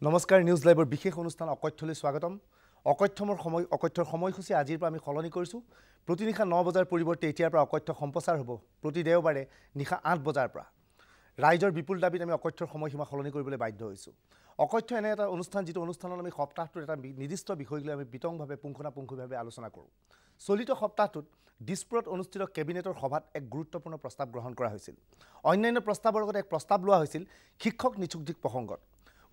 নমস্কাৰ নিউজ লাইভৰ বিশেষ অনুষ্ঠান অকথ্যলৈ স্বাগতম অকথ্যৰ সময়সূচী আজিৰ পৰা আমি সলনি কৰিছো প্ৰতি নিশা 9 বজাৰ পৰিৱৰ্তে এতিয়াৰ পৰা অকথ্য সম্প্ৰচাৰ হ'ব প্ৰতি দেওবাৰে নিশা 8 বজাৰ পৰা ৰাইজৰ বিপুল দাবীত আমি অকথ্যৰ সময়সীমা সলনি কৰিবলৈ বাধ্য হৈছো অকথ্য এনে এটা অনুষ্ঠান যিটো অনুষ্ঠানত আমি সপ্তাহটোৰ এটা নিৰ্দিষ্ট বিষয় লৈ আমি বিতংভাৱে পুংখানুপুংখভাৱে আলোচনা কৰোঁ চলিত সপ্তাহটোত দিছপুৰত অনুষ্ঠিত কেবিনেটৰ সভাত এক গুৰুত্বপূৰ্ণ প্ৰস্তাৱ গ্ৰহণ কৰা হৈছিল অন্যান্য প্ৰস্তাৱৰ লগতে এক প্ৰস্তাৱ লোৱা হৈছিল শিক্ষক নিযুক্তিৰ প্ৰসংগত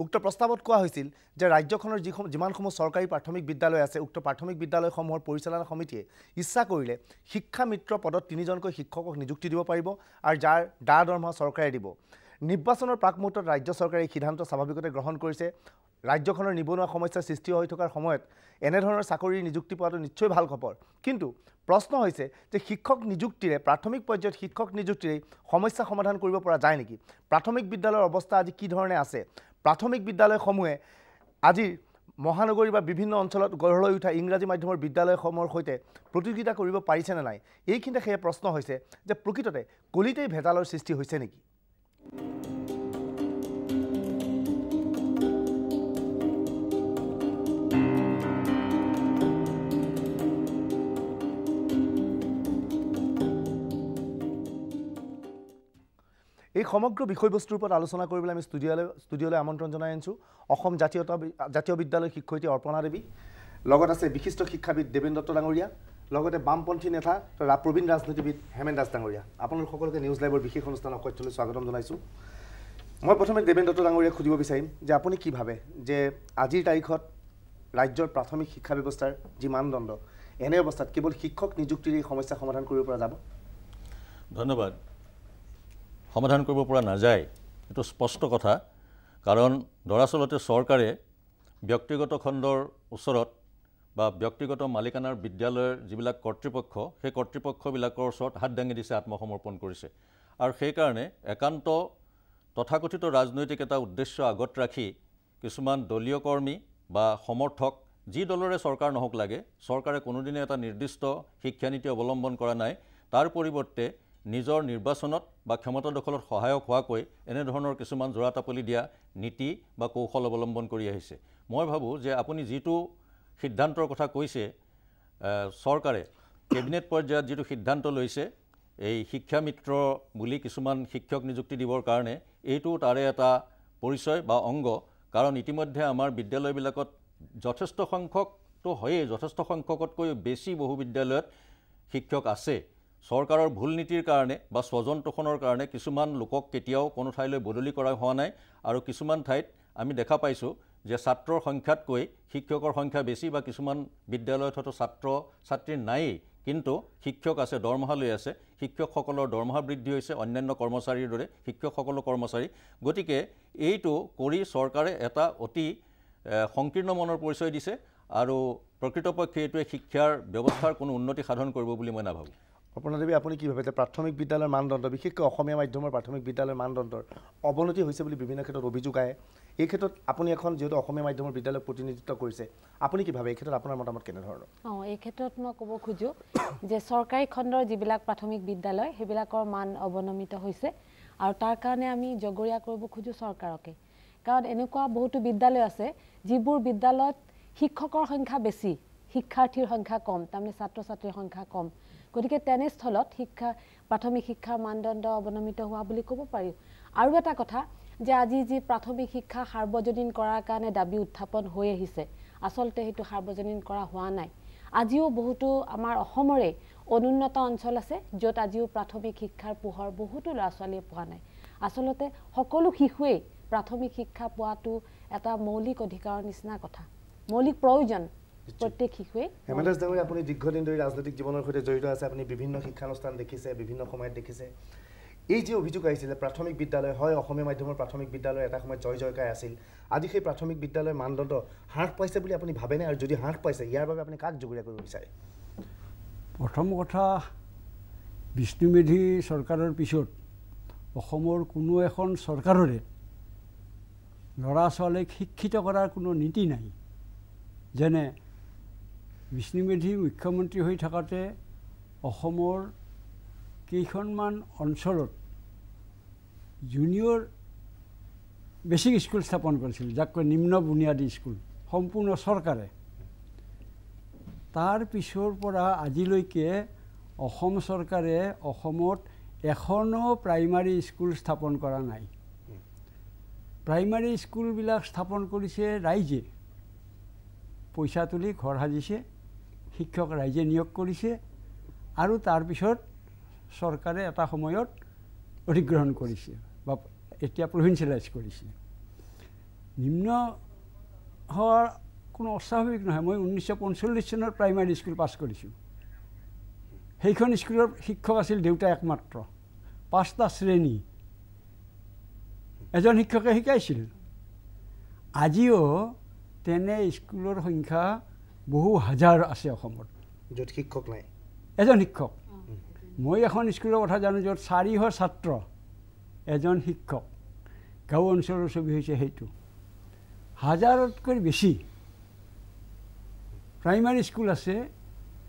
উক্ত প্ৰস্তাৱত কোৱা হৈছিল যে ৰাজ্যখনৰ যিমানসমূহ চৰকাৰী প্ৰাথমিক বিদ্যালয় আছে উক্ত প্ৰাথমিক বিদ্যালয়সমূহৰ পৰিচালনা সমিতিয়ে ইচ্ছা কৰিলে শিক্ষা মিত্ৰ পদত 3জনকৈ শিক্ষকক নিযুক্তি দিব পাৰিব আৰু যাৰ দৰমহা চৰকাৰে দিব নিৰ্বাচনৰ প্ৰাকমুহূৰ্তত ৰাজ্য চৰকাৰে এই সিদ্ধান্ত স্বাভাৱিকতে গ্ৰহণ কৰিছে ৰাজ্যখনৰ নিবনুৱা সমস্যাৰ সৃষ্টি হৈ থকাৰ সময়ত এনে ধৰণৰ চাকৰি নিযুক্তি পোৱাটো নিশ্চয় ভাল খবৰ কিন্তু প্ৰশ্ন হৈছে যে শিক্ষক নিযুক্তিৰে প্ৰাথমিক পৰ্যায়ত শিক্ষক নিযুক্তিৰে সমস্যা সমাধান কৰিব পৰা যায় নেকি প্ৰাথমিক বিদ্যালয়ৰ অৱস্থা আজি কি ধৰণে আছে প্ৰাথমিক বিদ্যালয়সমূহে আজি মহানগৰী বা বিভিন্ন অঞ্চলত গঢ় লৈ উঠা ইংৰাজী মাধ্যমৰ বিদ্যালয়সমূহৰ সৈতে প্ৰতিযোগিতা কৰিব পাৰিছে নে নাই এইখিনিতে সেই প্ৰশ্ন হৈছে যে প্ৰকৃততে কলিতেই ভেজালৰ সৃষ্টি হৈছে নেকি এই সমগ্ৰ বিষয়বস্তুৰ ওপৰত আলোচনা কৰিবলৈ আমি ষ্টুডিঅ'লৈ আমন্ত্ৰণ জনাই আনিছোঁ অসম জাতীয় বিদ্যালয় শিক্ষয়িত্ৰী অৰ্পণা দেৱী লগত আছে বিশিষ্ট শিক্ষাবিদ দেবেন দত্ত ডাঙৰীয়া লগতে বামপন্থী নেতা প্ৰবীণ ৰাজনীতিবিদ হেমেন দাস ডাঙৰীয়া আপোনালোক সকলোকে নিউজ লাইভৰ বিশেষ অনুষ্ঠান অকথ্যলৈ স্বাগতম জনাইছোঁ মই প্ৰথমে দেবেন দত্ত ডাঙৰীয়াক সুধিব বিচাৰিম যে আপুনি কি ভাবে যে আজিৰ তাৰিখত ৰাজ্যৰ প্ৰাথমিক শিক্ষা ব্যৱস্থাৰ যি মানদণ্ড এনে অৱস্থাত কেৱল শিক্ষক নিযুক্তিৰ এই সমস্যা সমাধান কৰিব পৰা যাব ধন্যবাদ সমাধান কৰিব পৰা নাযায় এটো স্পষ্ট কথা কাৰণ দৰাচলতে চৰকাৰে ব্যক্তিগত খণ্ডৰ ওচৰত বা ব্যক্তিগত মালিকানাৰ বিদ্যালয়ৰ যিবিলাক কৰ্তৃপক্ষ সেই কৰ্তৃপক্ষবিলাকৰ ওচৰত হাত দাঙি দিছে আত্মসমৰ্পণ কৰিছে আৰু সেই কাৰণে একান্ত তথাকথিত ৰাজনৈতিক এটা উদ্দেশ্য আগত ৰাখি কিছুমান দলীয় কৰ্মী বা সমৰ্থক যি দলৰে চৰকাৰ নহওক লাগে চৰকাৰে কোনোদিনে এটা নিৰ্দিষ্ট শিক্ষানীতি অৱলম্বন কৰা নাই তাৰ পৰিৱৰ্তে নিজৰ নিৰ্বাচনত বা ক্ষমতা দখলত সহায়ক হোৱাকৈ এনে ধৰণৰ কিছুমান জোৰাতাপলি দিয়া নীতি বা কৌশল অৱলম্বন কৰি আহিছে মই ভাবো যে আপুনি যিটো সিদ্ধান্তৰ কথা কৈছে চৰকাৰে কেবিনেট পৰ্যায়ত যিটো সিদ্ধান্ত লৈছে এই শিক্ষা মিত্ৰ বুলি কিছুমান শিক্ষক নিযুক্তি দিবৰ কাৰণে এইটো তাৰে এটা পৰিচয় বা অংগ কাৰণ ইতিমধ্যে আমাৰ বিদ্যালয়বিলাকত যথেষ্ট সংখ্যকটো হয়ে যথেষ্ট সংখ্যকতকৈ বেছি বহু বিদ্যালয়ত শিক্ষক আছে চৰকাৰৰ ভুল নীতিৰ কাৰণে বা স্বজন তোষণৰ কাৰণে কিছুমান লোকক কেতিয়াও কোনো ঠাইলৈ বদলি কৰা হোৱা নাই আৰু কিছুমান ঠাইত আমি দেখা পাইছোঁ যে ছাত্ৰৰ সংখ্যাতকৈ শিক্ষকৰ সংখ্যা বেছি বা কিছুমান বিদ্যালয়ত হয়তো ছাত্ৰ ছাত্ৰী নাই কিন্তু শিক্ষক আছে দৰমহা লৈ আছে শিক্ষকসকলৰ দৰমহা বৃদ্ধি হৈছে অন্যান্য কৰ্মচাৰীৰ দৰে শিক্ষকসকলৰ কৰ্মচাৰী গতিকে এইটো কৰি চৰকাৰে এটা অতি সংকীৰ্ণ মনৰ পৰিচয় দিছে আৰু প্ৰকৃতপক্ষে এইটোৱে শিক্ষাৰ ব্যৱস্থাৰ কোনো উন্নতি সাধন কৰিব বুলি মই নাভাবোঁ অৰ্পণা দেৱী আপুনি কি ভাবে যে প্ৰাথমিক বিদ্যালয়ৰ মানদণ্ড বিশেষকৈ অসমীয়া মাধ্যমৰ প্ৰাথমিক বিদ্যালয়ৰ মানদণ্ডৰ অৱনতি হৈছে বুলি বিভিন্ন ক্ষেত্ৰত অভিযোগ আহে এই ক্ষেত্ৰত আপুনি এখন যেহেতু অসমীয়া মাধ্যমৰ বিদ্যালয় প্ৰতিনিধিত্ব কৰিছে আপুনি কি ভাবে এই ক্ষেত্ৰত আপোনাৰ মতামত কেনেধৰণৰ এই ক্ষেত্ৰত মই ক'ব খোজো যে চৰকাৰী খণ্ডৰ যিবিলাক প্ৰাথমিক বিদ্যালয় সেইবিলাকৰ মান অৱনমিত হৈছে আৰু তাৰ কাৰণে আমি জগৰীয়া কৰিব খোজো চৰকাৰকে কাৰণ এনেকুৱা বহুতো বিদ্যালয় আছে যিবোৰ বিদ্যালয়ত শিক্ষকৰ সংখ্যা বেছি শিক্ষাৰ্থীৰ সংখ্যা কম তাৰমানে ছাত্ৰ ছাত্ৰীৰ সংখ্যা কম গতিকে তেনেস্থলত প্ৰাথমিক শিক্ষাৰ মানদণ্ড অৱনমিত হোৱা বুলি ক'ব পাৰি আৰু এটা কথা যে আজি যি প্ৰাথমিক শিক্ষা সাৰ্বজনীন কৰাৰ কাৰণে দাবী উত্থাপন হৈ আহিছে আচলতে সেইটো সাৰ্বজনীন কৰা হোৱা নাই আজিও বহুতো আমাৰ অসমৰে অনুন্নত অঞ্চল আছে য'ত আজিও প্ৰাথমিক শিক্ষাৰ পোহৰ বহুতো ল'ৰা ছোৱালীয়ে পোৱা নাই আচলতে সকলো শিশুৱে প্ৰাথমিক শিক্ষা পোৱাটো এটা মৌলিক অধিকাৰৰ নিচিনা কথা মৌলিক প্ৰয়োজন প্ৰত্যেক শিশুৱে হেমেন দাস ডাঙৰীয়া আপুনি দীৰ্ঘদিন ধৰি ৰাজনৈতিক জীৱনৰ সৈতে জড়িত আছে আপুনি বিভিন্ন শিক্ষানুষ্ঠান দেখিছে বিভিন্ন সময়ত দেখিছে এই যে অভিযোগ আহিছিল প্ৰাথমিক বিদ্যালয় হয় অসমীয়া মাধ্যমৰ প্ৰাথমিক বিদ্যালয় এটা সময়ত জয় আছিল আজি সেই প্ৰাথমিক বিদ্যালয়ৰ মানদণ্ড হ্ৰাস পাইছে বুলি আপুনি ভাবেনে আৰু যদি হ্ৰাস পাইছে ইয়াৰ বাবে আপুনি কাক জগৰীয়া কৰিব বিচাৰে প্ৰথম কথা বিষ্ণুমেধি চৰকাৰৰ পিছত অসমৰ কোনো এখন চৰকাৰৰে ল'ৰা ছোৱালীক শিক্ষিত কৰাৰ কোনো নীতি নাই যেনে বিষ্ণুমেধি মুখ্যমন্ত্ৰী হৈ থাকোঁতে অসমৰ কেইখনমান অঞ্চলত জুনিয়ৰ বেচিক স্কুল স্থাপন কৰিছিল, যাক কয় নিম্ন বুনিয়াদী স্কুল, সম্পূৰ্ণ চৰকাৰে। তাৰ পিছৰ পৰা আজিলৈকে অসম চৰকাৰে অসমত এখনো প্ৰাইমাৰী স্কুল স্থাপন কৰা নাই। প্ৰাইমাৰী স্কুলবিলাক স্থাপন কৰিছে ৰাইজে, পইচা তুলি ঘৰ সাজিছে, শিক্ষক ৰাইজে নিয়োগ কৰিছে, আৰু তাৰপিছত চৰকাৰে এটা সময়ত অধিগ্ৰহণ কৰিছে বা এতিয়া প্ৰভিন্সিয়েলাইজ কৰিছে। নিম্ন হোৱাৰ কোনো অস্বাভাৱিক নহয়। মই 1945 চনত প্ৰাইমাৰী স্কুল পাছ কৰিছোঁ। সেইখন স্কুলৰ শিক্ষক আছিল দেউতা একমাত্ৰ, 5টা শ্ৰেণী, এজন শিক্ষকে শিকাইছিল। আজিও তেনে স্কুলৰ সংখ্যা বহু হাজাৰ আছে অসমত, য'ত শিক্ষক নাই, এজন শিক্ষক। মই এখন স্কুলৰ কথা জানো য'ত 400 ছাত্ৰ, এজন শিক্ষক। গাঁও অঞ্চলৰ ছবি হৈছে সেইটো। হাজাৰতকৈ বেছি প্ৰাইমাৰী স্কুল আছে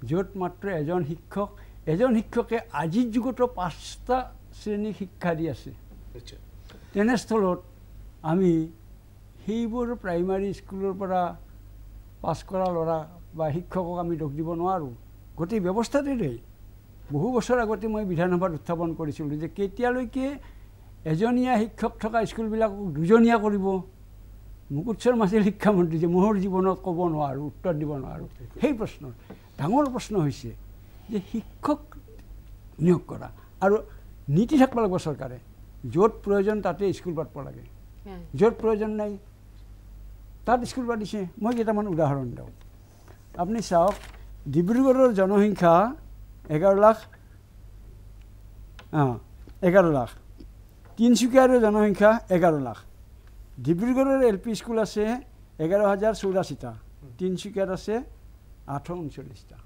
য'ত মাত্ৰ এজন শিক্ষক, এজন শিক্ষকে আজিৰ যুগতো 5টা শ্ৰেণী শিক্ষা দি আছে। তেনেস্থলত আমি সেইবোৰ প্ৰাইমাৰী স্কুলৰ পৰা পাছ কৰা ল'ৰা বা শিক্ষকক আমি দোষ দিব নোৱাৰোঁ। গোটেই ব্যৱস্থাটোতেই বহু বছৰ আগতে মই বিধানসভাত উত্থাপন কৰিছিলোঁ যে কেতিয়ালৈকে এজনীয়া শিক্ষক থকা স্কুলবিলাকক দুজনীয়া কৰিব। মুকুট শৰ্মা আছিল শিক্ষামন্ত্ৰী, যে মোৰ জীৱনত ক'ব নোৱাৰোঁ, উত্তৰ দিব নোৱাৰোঁ। সেই প্ৰশ্নৰ ডাঙৰ প্ৰশ্ন হৈছে যে শিক্ষক নিয়োগ কৰা আৰু নীতি থাকিব লাগিব চৰকাৰে, য'ত প্ৰয়োজন তাতে স্কুল পাতিব লাগে, য'ত প্ৰয়োজন নাই তাত স্কুল পাতিছে। মই কেইটামান উদাহৰণ দিওঁ। আপুনি চাওক, ডিব্ৰুগড়ৰ জনসংখ্যা 11 লাখ, 11 লাখ। তিনিচুকীয়াৰ জনসংখ্যা 11 লাখ। ডিব্ৰুগড়ৰ LP স্কুল আছে 11,084টা, তিনিচুকীয়াত আছে 839টা।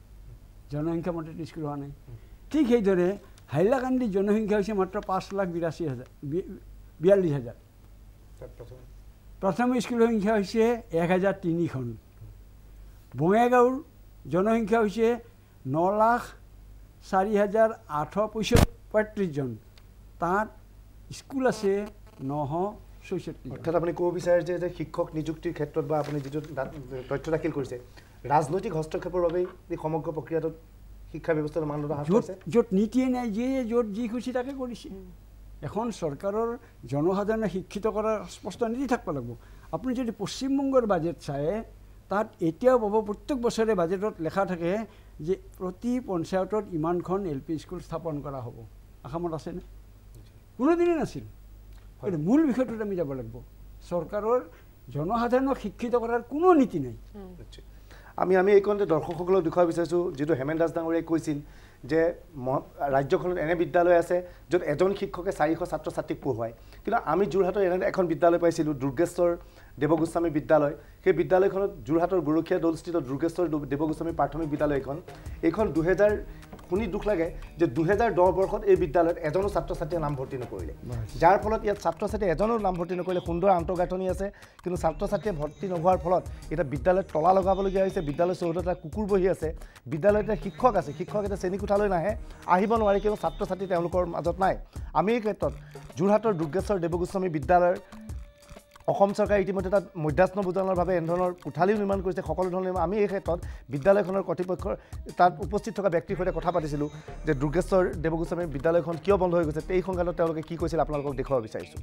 জনসংখ্যা মতে স্কুল হোৱা নাই। ঠিক সেইদৰে হাইলাকান্দিৰ জনসংখ্যা হৈছে মাত্ৰ 5,42,000। প্ৰথম স্কুলৰ সংখ্যা হৈছে 1003খন। বঙাইগাঁৱৰ জনসংখ্যা হৈছে 9,04,835 জন। তাত স্কুল আছে 966। অৰ্থাৎ আপুনি ক'ব বিচাৰে যে শিক্ষক নিযুক্তিৰ ক্ষেত্ৰত বা আপুনি যিটো তথ্য দাখিল কৰিছে, ৰাজনৈতিক হস্তক্ষেপৰ বাবেই এই সমগ্ৰ প্ৰক্ৰিয়াটোত শিক্ষা ব্যৱস্থাৰ মানদণ্ড হ্ৰাস পাইছে। য'ত নীতিয়ে নাই, যিয়ে য'ত যি খুচি তাকে কৰিছে। এখন চৰকাৰৰ জনসাধাৰণে শিক্ষিত কৰাৰ স্পষ্ট নীতি থাকিব লাগিব। আপুনি যদি পশ্চিমবংগৰ বাজেট চায়, তাত এতিয়াও পাব প্ৰত্যেক বছৰে বাজেটত লেখা থাকে যে প্ৰতি পঞ্চায়তত ইমানখন LP স্কুল স্থাপন কৰা হ'ব। অসমত আছেনে? কোনোদিনে নাছিল। মূল বিষয়টোত আমি যাব লাগিব। চৰকাৰৰ জনসাধাৰণক শিক্ষিত কৰাৰ কোনো নীতি নাই। আমি এইকণতে দৰ্শকসকলক দেখুৱাব বিচাৰিছোঁ, যিটো হেমেন দাস ডাঙৰীয়াই কৈছিল যে ৰাজ্যখনত এনে বিদ্যালয় আছে য'ত এজন শিক্ষকে 400 ছাত্ৰ ছাত্ৰীক পঢ়ুৱায়। কিন্তু আমি যোৰহাটৰ এনে এখন বিদ্যালয় পাইছিলোঁ, দুৰ্গেশ্বৰ দেৱগোস্বামী বিদ্যালয়। সেই বিদ্যালয়খনত যোৰহাটৰ গৰখীয়া দৌলস্থিত দুৰ্গেশ্বৰ দেৱগোস্বামী প্ৰাথমিক বিদ্যালয় এইখন 2000, শুনি দুখ লাগে যে 2010 বৰ্ষত এই বিদ্যালয়ত এজনো ছাত্ৰ ছাত্ৰীয়ে নামভৰ্তি নকৰিলে, যাৰ ফলত ইয়াত ছাত্ৰ ছাত্ৰীয়ে এজনো নামভৰ্তি নকৰিলে। সুন্দৰ আন্তঃগাঁথনি আছে, কিন্তু ছাত্ৰ ছাত্ৰীয়ে ভৰ্তি নোহোৱাৰ ফলত এতিয়া বিদ্যালয়ত তলা লগাবলগীয়া হৈছে। বিদ্যালয় চৌহদত এটা কুকুৰ বহি আছে। বিদ্যালয়ত এটা শিক্ষক আছে, শিক্ষক এতিয়া শ্ৰেণীকোঠালৈ নাহে, আহিব নোৱাৰে, কিন্তু ছাত্ৰ ছাত্ৰী তেওঁলোকৰ মাজত নাই। আমি এই ক্ষেত্ৰত যোৰহাটৰ দুৰ্গেশ্বৰ দেৱগোস্বামী বিদ্যালয়ৰ অসম চৰকাৰে ইতিমধ্যে তাত মধ্যাহ্ন ভোজনৰ বাবে এনেধৰণৰ কোঠালিও নিৰ্মাণ কৰিছে, সকলো ধৰণৰ। আমি এই ক্ষেত্ৰত বিদ্যালয়খনৰ কৰ্তৃপক্ষৰ তাত উপস্থিত থকা ব্যক্তিৰ সৈতে কথা পাতিছিলোঁ যে দুৰ্গেশ্বৰ দেৱগোস্বামী বিদ্যালয়খন কিয় বন্ধ হৈ গৈছে। এই সংক্ৰান্তত তেওঁলোকে কি কৈছিল আপোনালোকক দেখুৱাব বিচাৰিছোঁ।